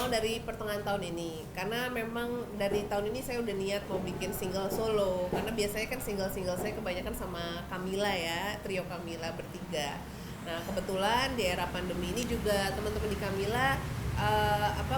berawal dari pertengahan tahun ini, karena memang dari tahun ini saya udah niat mau bikin single solo, karena biasanya kan single-single saya kebanyakan sama Camila ya, trio Camila bertiga. Nah kebetulan di era pandemi ini juga teman-teman di Camila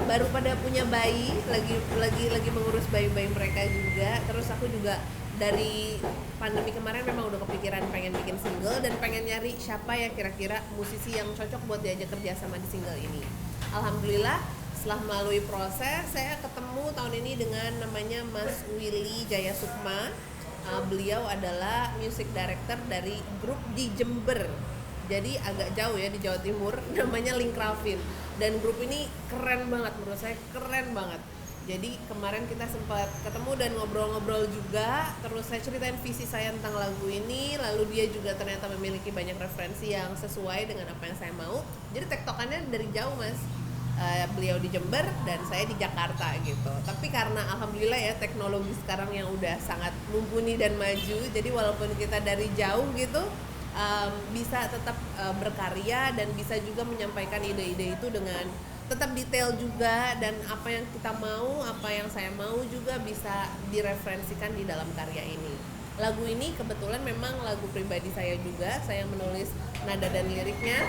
baru pada punya bayi, lagi mengurus bayi-bayi mereka juga. Terus aku juga dari pandemi kemarin memang udah kepikiran pengen bikin single dan pengen nyari siapa ya kira-kira musisi yang cocok buat diajak kerja sama di single ini. Alhamdulillah setelah melalui proses saya ketemu tahun ini dengan namanya Mas Willy Jaya Sukma. Beliau adalah music director dari grup di Jember, jadi agak jauh ya di Jawa Timur, namanya Link Ravin. Dan grup ini keren banget, menurut saya keren banget. Jadi kemarin kita sempat ketemu dan ngobrol-ngobrol juga. Terus saya ceritain visi saya tentang lagu ini. Lalu dia juga ternyata memiliki banyak referensi yang sesuai dengan apa yang saya mau. Jadi tektokannya dari jauh mas. Beliau di Jember dan saya di Jakarta gitu. Tapi karena alhamdulillah ya teknologi sekarang yang udah sangat mumpuni dan maju. Jadi walaupun kita dari jauh gitu bisa tetap berkarya dan bisa juga menyampaikan ide-ide itu dengan tetap detail juga, dan apa yang kita mau, apa yang saya mau juga bisa direferensikan di dalam karya ini. Lagu ini kebetulan memang lagu pribadi saya juga, saya menulis nada dan liriknya,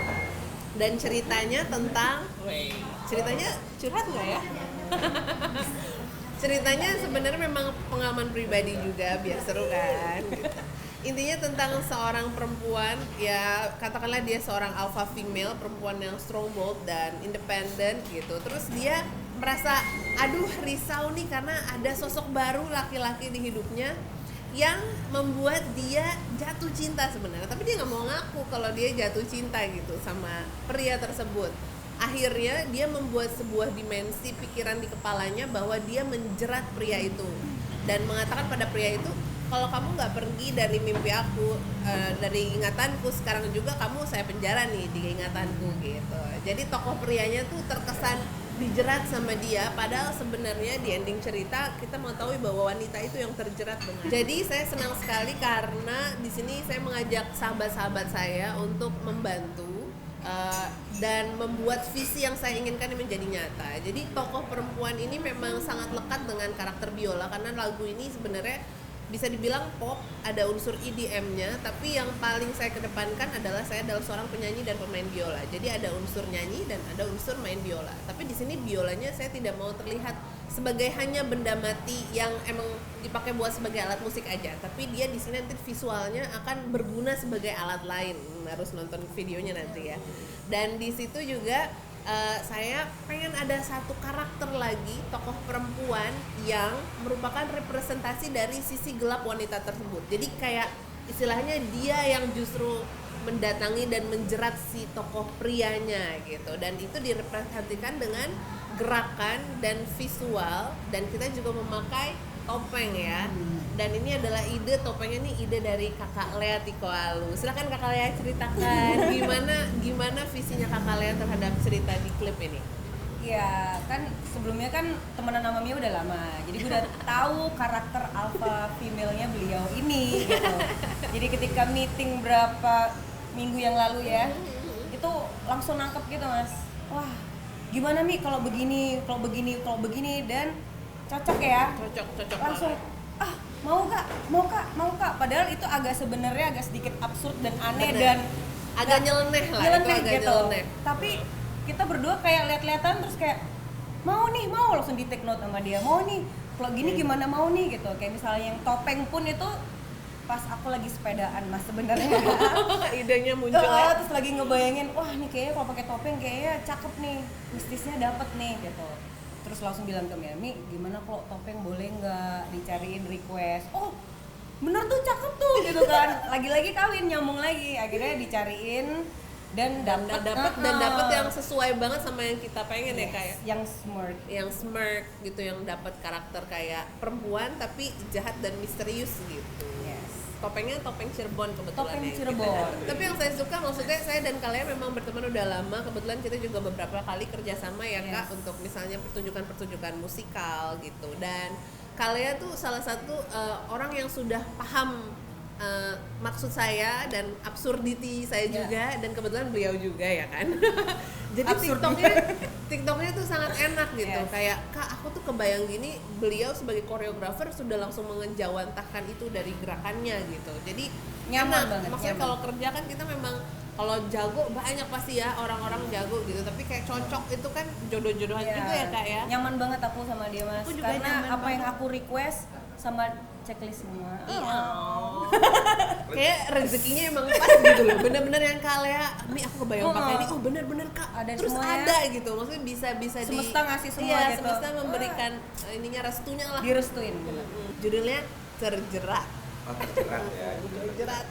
dan ceritanya tentang, ceritanya curhat nggak ya? Ceritanya sebenarnya memang pengalaman pribadi juga, biar seru kan. Intinya tentang seorang perempuan, ya katakanlah dia seorang alpha female, perempuan yang strong, bold dan independent gitu. Terus dia merasa aduh risau nih karena ada sosok baru laki-laki di hidupnya yang membuat dia jatuh cinta sebenarnya, tapi dia nggak mau ngaku kalau dia jatuh cinta gitu sama pria tersebut. Akhirnya dia membuat sebuah dimensi pikiran di kepalanya bahwa dia menjerat pria itu dan mengatakan pada pria itu, kalau kamu nggak pergi dari mimpi aku, dari ingatanku, sekarang juga kamu saya penjara nih di ingatanku gitu. Jadi tokoh prianya tuh terkesan dijerat sama dia, padahal sebenarnya di ending cerita kita mengetahui bahwa wanita itu yang terjerat dengan. Jadi saya senang sekali karena di sini saya mengajak sahabat-sahabat saya untuk membantu dan membuat visi yang saya inginkan ini menjadi nyata. Jadi tokoh perempuan ini memang sangat lekat dengan karakter Biola, karena lagu ini sebenarnya bisa dibilang pop, ada unsur EDM-nya, tapi yang paling saya kedepankan adalah saya adalah seorang penyanyi dan pemain biola. Jadi ada unsur nyanyi dan ada unsur main biola. Tapi di sini biolanya saya tidak mau terlihat sebagai hanya benda mati yang emang dipakai buat sebagai alat musik aja, tapi dia di sini nanti visualnya akan berguna sebagai alat lain. Harus nonton videonya nanti ya. Dan di situ juga saya pengen ada satu karakter lagi, tokoh perempuan yang merupakan representasi dari sisi gelap wanita tersebut. Jadi kayak istilahnya dia yang justru mendatangi dan menjerat si tokoh prianya gitu. Dan itu direpresentasikan dengan gerakan dan visual, dan kita juga memakai topeng ya. Dan ini adalah ide topengnya nih, ide dari kakak Lea Tiko Alu. Silakan kakak Lea ceritakan gimana visinya kakak Lea terhadap cerita di klip ini. Ya kan sebelumnya kan temenan sama Mia udah lama, jadi gue udah tahu karakter alpha female-nya beliau ini gitu. Jadi ketika meeting berapa minggu yang lalu ya, itu langsung nangkep gitu mas. Wah gimana Mi kalau begini, dan cocok ya. Cocok langsung banget. mau kak, padahal itu sebenarnya agak sedikit absurd dan aneh. Bener. Dan agak nyeleneh lah, itu agak gitu. nyeleneh. Tapi kita berdua kayak lihat-lihatan terus kayak mau langsung di take note sama dia, mau nih kalau gini gimana, mau nih gitu. Kayak misalnya yang topeng pun itu pas aku lagi sepedaan mas sebenarnya. Idenya muncul ya. Terus lagi ngebayangin, wah nih kayaknya kalau pakai topeng kayaknya cakep nih, mistisnya dapet nih gitu. Terus langsung bilang ke Miami, gimana kalau topeng boleh nggak dicariin request? Oh bener tuh, cakep tuh gitu kan. Lagi-lagi kawin, nyambung lagi, akhirnya dicariin dan dapat yang sesuai banget sama yang kita pengen. Yes, ya kayak yang smirk gitu, yang dapat karakter kayak perempuan tapi jahat dan misterius gitu. Yes. Topengnya topeng Cirebon kebetulan. Topeng Cirebon. Tapi yang saya suka, maksudnya saya dan kalian memang berteman udah lama. Kebetulan kita juga beberapa kali kerjasama ya Kak, untuk misalnya pertunjukan musikal gitu. Dan kalian tuh salah satu orang yang sudah paham maksud saya dan absurdity saya juga, dan kebetulan beliau juga ya kan. Jadi TikToknya TikToknya tuh sangat enak gitu. Yes. Kayak Kak, aku tuh kebayang gini, beliau sebagai koreografer sudah langsung mengejawantahkan itu dari gerakannya gitu. Jadi Nyaman enak. banget, Maksudnya nyaman. kalau kerja kan kita memang kalau jago banyak pasti ya orang-orang jago gitu, tapi kayak cocok itu kan jodoh-jodohan Iya. juga ya Kak ya. Nyaman banget aku sama dia Mas. Aku juga Karena nyaman apa yang banget. aku request sama checklist semua. Iya. Kayak rezekinya emang pas gitu loh. Bener-bener yang Kak Lea, "Mi aku kebayang pakai ini." Oh, bener-bener Kak. Ada Terus semuanya. ada gitu. Maksudnya bisa Semesta ngasih semua iya, gitu. semesta memberikan ininya restunya lah. Direstuin gitu. Judulnya Terjerat. Oh, terjerat ya. Terjerat.